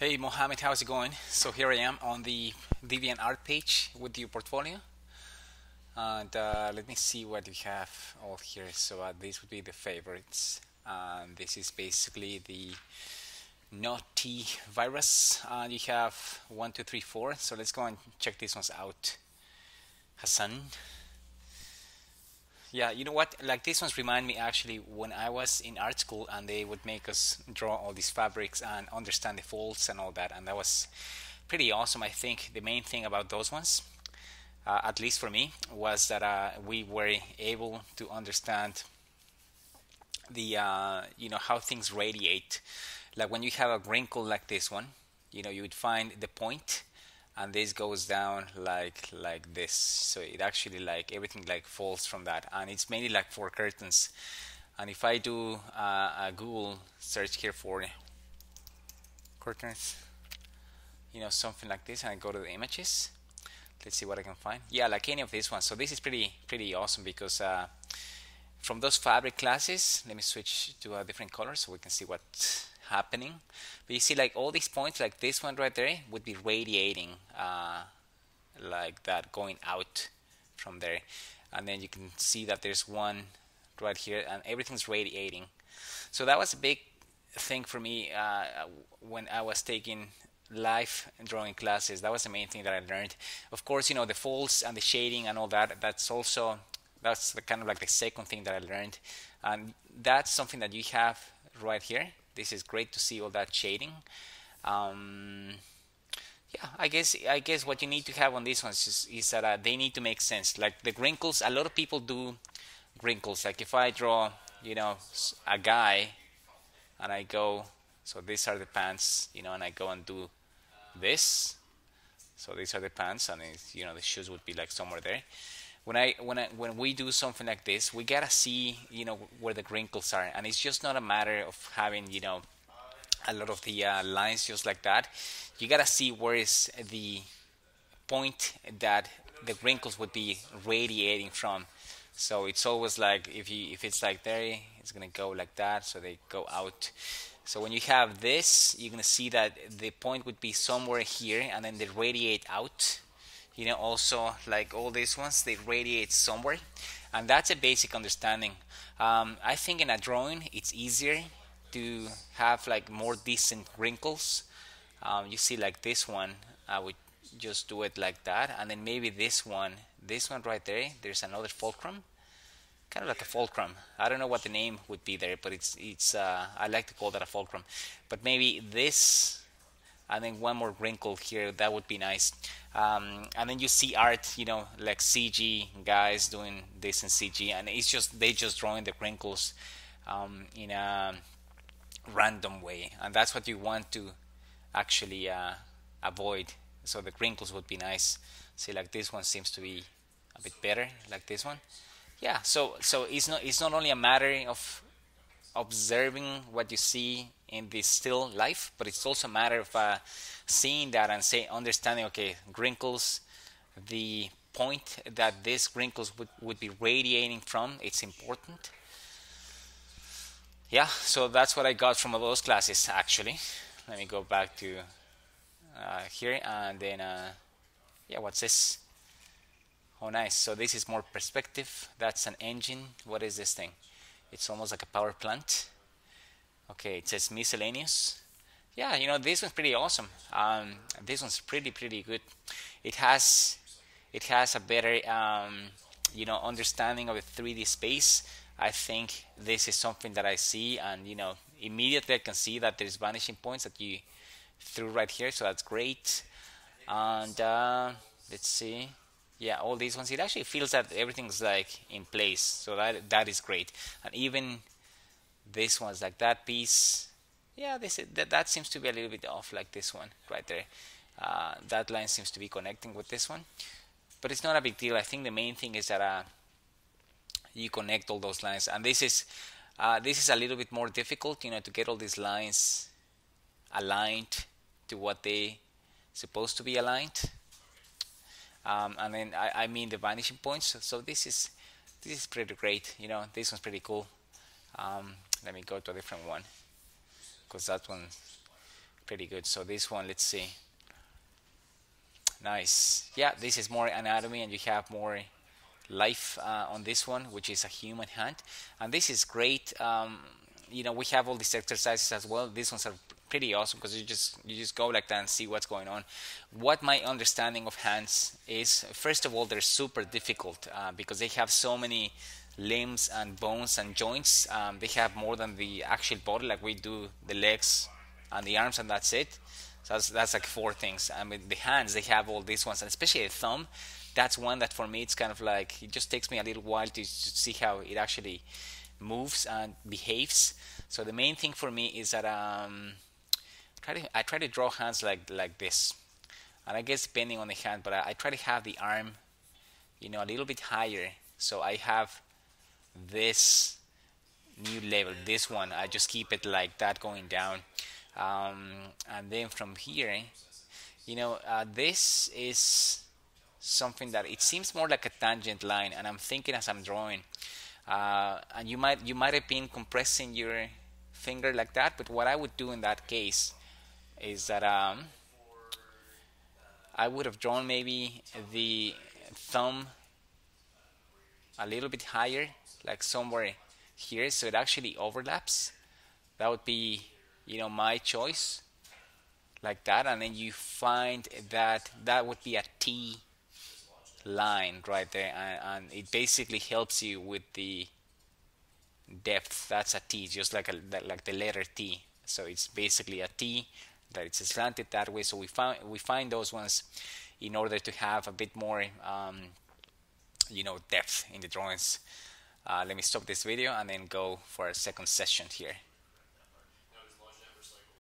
Hey Mohammed, how's it going? So here I am on the DeviantArt page with your portfolio, and let me see what we have all here. So this would be the favorites, and this is basically the naughty virus. You have 1, 2, 3, 4. So let's go and check these ones out. Hassan. Yeah, you know what? Like these ones remind me actually when I was in art school and they would make us draw all these fabrics and understand the folds and all that, and that was pretty awesome. I think the main thing about those ones, at least for me, was that we were able to understand the how things radiate. Like when you have a wrinkle like this one, you would find the point, and this goes down like this. So it actually like everything like falls from that, and it's mainly like for curtains. And if I do a Google search here for curtains, something like this, and I go to the images, let's see what I can find. Yeah, like any of these ones. So this is pretty awesome because from those fabric classes, let me switch to a different color so we can see what's happening. But you see like all these points, like this one right there, would be radiating like that, going out from there. And then you can see that there's one right here, and everything's radiating. So that was a big thing for me when I was taking live drawing classes. That was the main thing that I learned. Of course, the folds and the shading and all that, that's the kind of like the second thing that I learned. And that's something that you have right here. This is great to see all that shading. Yeah, I guess what you need to have on these ones is that they need to make sense. Like the wrinkles, a lot of people do wrinkles. Like if I draw, a guy, and I go, so these are the pants, and I go and do this. So these are the pants, and the shoes would be like somewhere there. When we do something like this, we gotta see, where the wrinkles are, and it's just not a matter of having, a lot of the lines just like that. You gotta see where is the point that the wrinkles would be radiating from. So it's always like if it's like there, it's gonna go like that, so they go out. So when you have this, you're gonna see that the point would be somewhere here, and then they radiate out. Also like all these ones, they radiate somewhere, and that's a basic understanding. I think in a drawing, it's easier to have like more decent wrinkles. You see like this one, I would just do it like that, and then maybe this one right there, there's another fulcrum, kind of like a fulcrum. I don't know what the name would be there, but it's I like to call that a fulcrum. But maybe this, and then one more wrinkle here, that would be nice. And then you see art, like CG guys doing this in CG, and they just drawing the wrinkles in a random way, and that's what you want to actually avoid. So the wrinkles would be nice. See, like this one seems to be a bit better, like this one. Yeah, so it's not only a matter of observing what you see in this still life, but it's also a matter of seeing that and understanding, okay, wrinkles, the point that these wrinkles would be radiating from, it's important. Yeah, so that's what I got from those classes actually. Let me go back to here, and then yeah, what's this? Oh, nice. So this is more perspective. That's an engine. What is this thing? It's almost like a power plant. Okay, it says miscellaneous. Yeah, this one's pretty awesome. This one's pretty good. It has a better understanding of the 3D space. I think this is something that I see, and immediately I can see that there's vanishing points that you threw right here, so that's great. And let's see. Yeah, all these ones, it actually feels that everything's like in place, so that is great. And even this one's like that piece. Yeah, that seems to be a little bit off, like this one right there. That line seems to be connecting with this one, but it's not a big deal. I think the main thing is that you connect all those lines, and this is a little bit more difficult, to get all these lines aligned to what they supposed to be aligned. And then I mean the vanishing points. So this is pretty great. This one's pretty cool. Let me go to a different one, because that one pretty good. So this one, let's see. Nice. Yeah, this is more anatomy, and you have more life on this one, which is a human hand, and this is great. We have all these exercises as well. These ones are pretty awesome because you just go like that and see what's going on. What my understanding of hands is, first of all, they're super difficult because they have so many limbs and bones and joints. They have more than the actual body, like we do the legs and the arms, and that's it. So that's like four things. I mean, the hands, they have all these ones, and especially the thumb. That's one that for me, it's kind of like, it just takes me a little while to see how it actually moves and behaves. So the main thing for me is that I try to draw hands like this, and I guess depending on the hand, but I try to have the arm, a little bit higher. So I have this new level. This one, I just keep it like that going down, and then from here, this is something that it seems more like a tangent line, and I'm thinking as I'm drawing, and you might have been compressing your finger like that, but what I would do in that case is that I would have drawn maybe the thumb a little bit higher, like somewhere here, so it actually overlaps. That would be, my choice, like that, and then you find that that would be a T line right there, and it basically helps you with the depth. That's a T, just like the letter T. So it's basically a T that it's slanted that way. So we find those ones in order to have a bit more depth in the drawings. Let me stop this video and then go for a second session here.